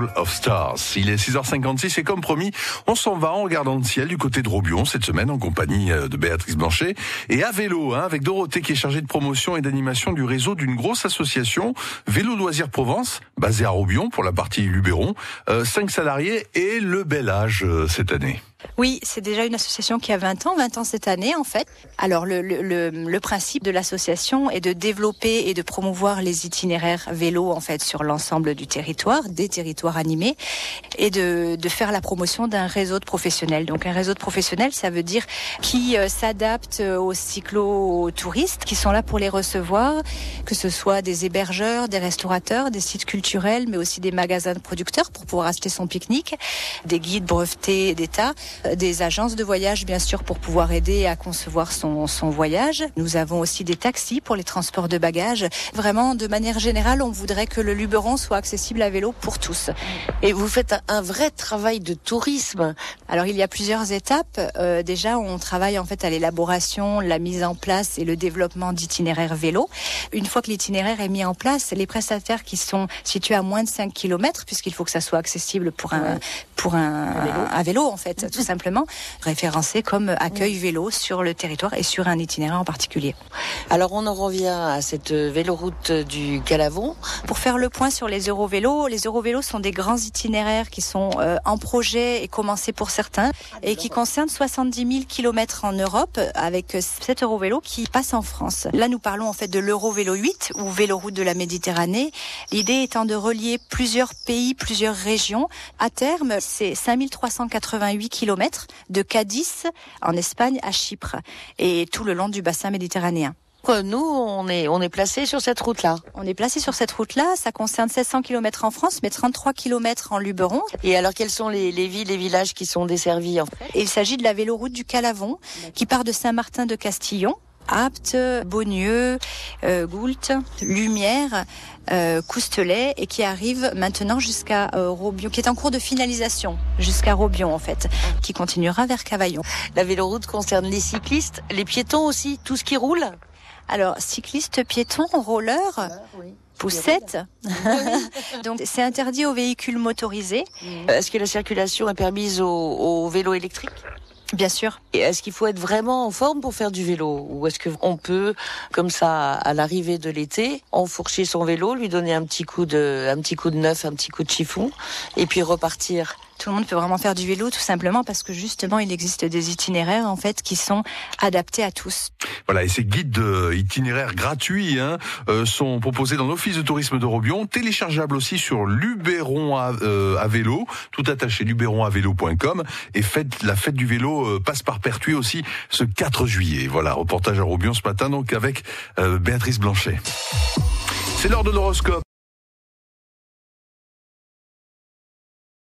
Circle of Stars. Il est 6h56 et comme promis, on s'en va en regardant le ciel du côté de Robion cette semaine en compagnie de Béatrice Blanchet et à vélo, avec Dorothée qui est chargée de promotion et d'animation du réseau d'une grosse association Vélo Loisirs Provence, basée à Robion pour la partie Luberon. 5 salariés et le bel âge cette année. Oui, c'est déjà une association qui a 20 ans cette année en fait. Alors le principe de l'association est de développer et de promouvoir les itinéraires vélo en fait sur l'ensemble du territoire, des territoires animés, et de faire la promotion d'un réseau de professionnels. Donc un réseau de professionnels, ça veut dire qui s'adapte aux cyclo-touristes qui sont là pour les recevoir, que ce soit des hébergeurs, des restaurateurs, des sites culturels, mais aussi des magasins de producteurs pour pouvoir acheter son pique-nique, des guides brevetés d'État, des agences de voyage bien sûr pour pouvoir aider à concevoir son voyage. Nous avons aussi des taxis pour les transports de bagages. Vraiment, de manière générale, on voudrait que le Luberon soit accessible à vélo pour tous. Et vous faites un vrai travail de tourisme. Alors il y a plusieurs étapes. Déjà, on travaille en fait à l'élaboration, la mise en place et le développement d'itinéraires vélo. Une fois que l'itinéraire est mis en place, les prestataires qui sont situés à moins de 5 km, puisqu'il faut que ça soit accessible pour un vélo en fait, tout simplement, référencé comme accueil vélo sur le territoire et sur un itinéraire en particulier. Alors on en revient à cette véloroute du Calavon. Pour faire le point sur les Eurovélos, les Eurovélos sont des grands itinéraires qui sont en projet et commencés pour certains et qui concernent 70 000 km en Europe avec 7 Eurovélos qui passent en France. Là nous parlons en fait de l'Eurovélo 8 ou Véloroute de la Méditerranée. L'idée étant de relier plusieurs pays, plusieurs régions. À terme, c'est 5388 km de Cadiz en Espagne à Chypre et tout le long du bassin méditerranéen. Nous, on est placé sur cette route-là. On est placé sur cette route-là. Ça concerne 700 km en France, mais 33 km en Luberon. Et alors, quels sont les villes et villages qui sont desservis en fait ? Et il s'agit de la véloroute du Calavon, qui part de Saint-Martin de Castillon, Apt, Beaunieu, Goult, Lumière, Coustelet et qui arrive maintenant jusqu'à Robion, qui est en cours de finalisation jusqu'à Robion en fait, qui continuera vers Cavaillon. La véloroute concerne les cyclistes, les piétons aussi, tout ce qui roule ? Alors, cyclistes, piétons, rollers, poussettes. Donc, c'est interdit aux véhicules motorisés. Est-ce que la circulation est permise aux vélos électriques ? Bien sûr. Et est-ce qu'il faut être vraiment en forme pour faire du vélo ? Ou est-ce qu'on peut, comme ça, à l'arrivée de l'été, enfourcher son vélo, lui donner un petit coup de neuf, un petit coup de chiffon, et puis repartir ? Tout le monde peut vraiment faire du vélo, tout simplement parce que justement, il existe des itinéraires en fait qui sont adaptés à tous. Voilà, et ces guides itinéraires gratuits sont proposés dans l'Office de tourisme de Robion, téléchargeables aussi sur Luberon à vélo, tout attaché luberonavelo.com, et la fête du vélo passe par Pertuis aussi ce 4 juillet. Voilà, reportage à Robion ce matin donc avec Béatrice Blanchet. C'est l'heure de l'horoscope.